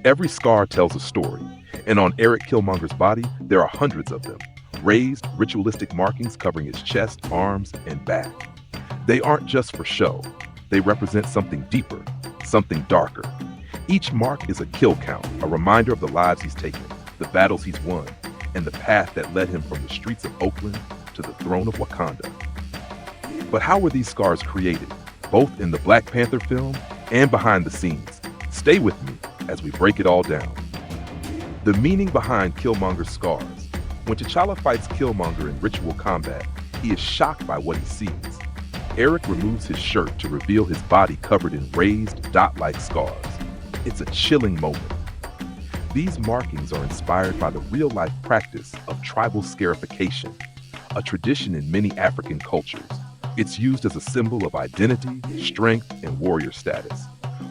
Every scar tells a story, and on Erik Killmonger's body, there are hundreds of them, raised, ritualistic markings covering his chest, arms, and back. They aren't just for show. They represent something deeper, something darker. Each mark is a kill count, a reminder of the lives he's taken, the battles he's won, and the path that led him from the streets of Oakland to the throne of Wakanda. But how were these scars created, both in the Black Panther film and behind the scenes? Stay with me as we break it all down. The meaning behind Killmonger's scars. When T'Challa fights Killmonger in ritual combat, he is shocked by what he sees. Erik removes his shirt to reveal his body covered in raised, dot-like scars. It's a chilling moment. These markings are inspired by the real-life practice of tribal scarification, a tradition in many African cultures. It's used as a symbol of identity, strength, and warrior status.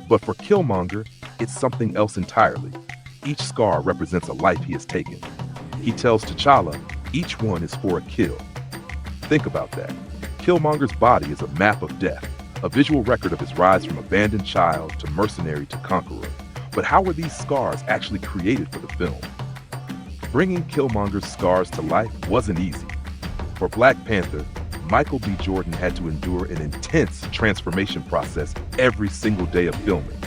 But for Killmonger, it's something else entirely. Each scar represents a life he has taken. He tells T'Challa, each one is for a kill. Think about that. Killmonger's body is a map of death, a visual record of his rise from abandoned child to mercenary to conqueror. But how were these scars actually created for the film? Bringing Killmonger's scars to life wasn't easy. For Black Panther, Michael B. Jordan had to endure an intense transformation process every single day of filming.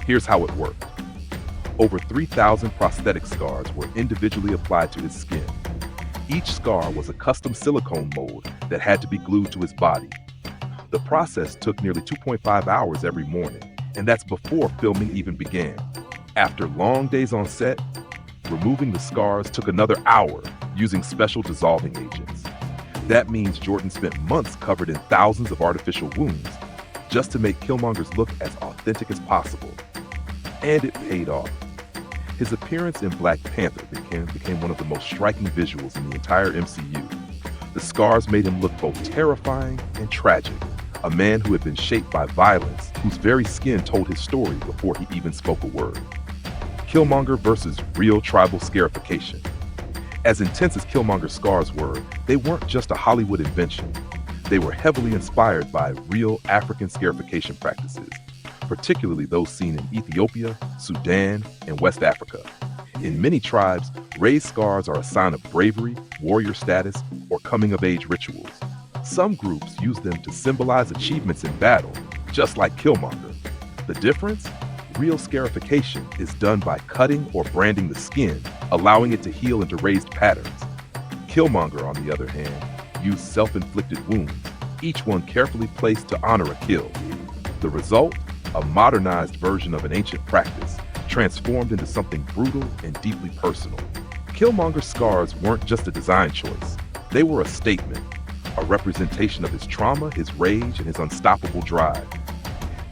Here's how it worked. Over 3,000 prosthetic scars were individually applied to his skin. Each scar was a custom silicone mold that had to be glued to his body. The process took nearly 2.5 hours every morning, and that's before filming even began. After long days on set, removing the scars took another hour using special dissolving agents. That means Jordan spent months covered in thousands of artificial wounds just to make Killmonger's look as authentic as possible. And it paid off. His appearance in Black Panther became one of the most striking visuals in the entire MCU. The scars made him look both terrifying and tragic, a man who had been shaped by violence, whose very skin told his story before he even spoke a word. Killmonger versus real tribal scarification. As intense as Killmonger's scars were, they weren't just a Hollywood invention. They were heavily inspired by real African scarification practices, particularly those seen in Ethiopia, Sudan, and West Africa. In many tribes, raised scars are a sign of bravery, warrior status, or coming-of-age rituals. Some groups use them to symbolize achievements in battle, just like Killmonger. The difference? Real scarification is done by cutting or branding the skin, allowing it to heal into raised patterns. Killmonger, on the other hand, used self-inflicted wounds, each one carefully placed to honor a kill. The result? A modernized version of an ancient practice, transformed into something brutal and deeply personal. Killmonger's scars weren't just a design choice. They were a statement, a representation of his trauma, his rage, and his unstoppable drive.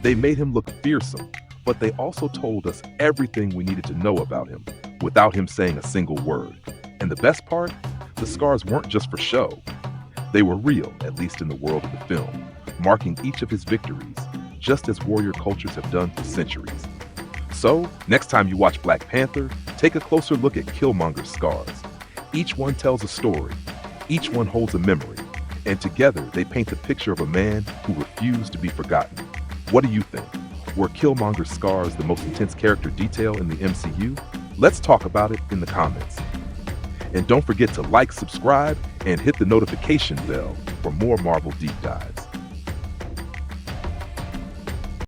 They made him look fearsome, but they also told us everything we needed to know about him, without him saying a single word. And the best part? The scars weren't just for show. They were real, at least in the world of the film, marking each of his victories, just as warrior cultures have done for centuries. So, next time you watch Black Panther, take a closer look at Killmonger's scars. Each one tells a story, each one holds a memory, and together they paint the picture of a man who refused to be forgotten. What do you think? Were Killmonger's scars the most intense character detail in the MCU? Let's talk about it in the comments. And don't forget to like, subscribe, and hit the notification bell for more Marvel Deep Dives.